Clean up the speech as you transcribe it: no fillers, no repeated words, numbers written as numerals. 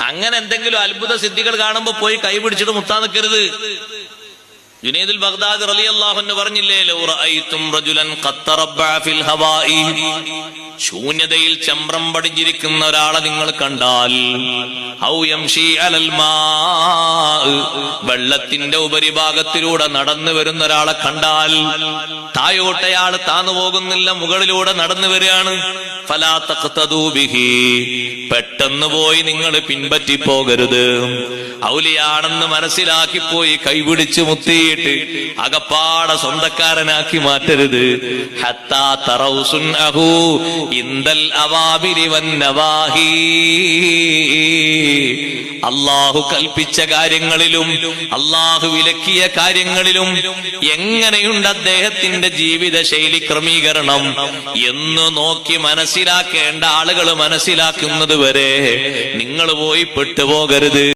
അങ്ങനെ എന്തെങ്കിലും അത്ഭുത സിദ്ധികൾ കാണുമ്പോ പോയി കൈപിടിച്ചിട്ട് മുത്താൻ നിൽക്കരുത്. ജുനൈദുൽ ബഗ്ദാദി റളിയല്ലാഹു അൻഹു പറഞ്ഞില്ലേ, ലൗ റഅയ്തും റജുലൻ ഖത്തറബ്ബഅ ഫിൽ ഹവാഇ, ശൂന്യതയിൽ ചമ്രം പടിഞ്ഞിരിക്കുന്ന ഒരാളെ നിങ്ങൾ കണ്ടാൽ, ഔ യംശി അലൽ മാ, വെള്ളത്തിന്റെ ഉപരിഭാഗത്തിലൂടെ നടന്നു വരുന്ന ഒരാളെ കണ്ടാൽ, തായോട്ടയാള് താന്നു പോകുന്നില്ല, മുകളിലൂടെ നടന്നു വരികയാണ്, ഫലാ തഖ്തദൂ ബിഹി, പെട്ടെന്ന് പോയി നിങ്ങൾ പിൻപറ്റി പോകരുത്. ഔലിയാണെന്ന് മനസ്സിലാക്കിപ്പോയി കൈപിടിച്ച് മുത്തിയിട്ട് അകപ്പാട സ്വന്തക്കാരനാക്കി മാറ്റരുത്. ഹത്താ തറൗ സുൻഅഹു ഇൻദൽ അവാമിരി വന്നവാഹി, അള്ളാഹു കൽപ്പിച്ച കാര്യങ്ങളിലും അള്ളാഹു വിലക്കിയ കാര്യങ്ങളിലും എങ്ങനെയുണ്ട് അദ്ദേഹത്തിന്റെ ജീവിത ശൈലി ക്രമീകരണം എന്ന് നോക്കി മനസ്സിലാക്കേണ്ട ആളുകൾ മനസ്സിലാക്കുന്നത് വരെ നിങ്ങൾ പോയി പെട്ടുപോകരുത്.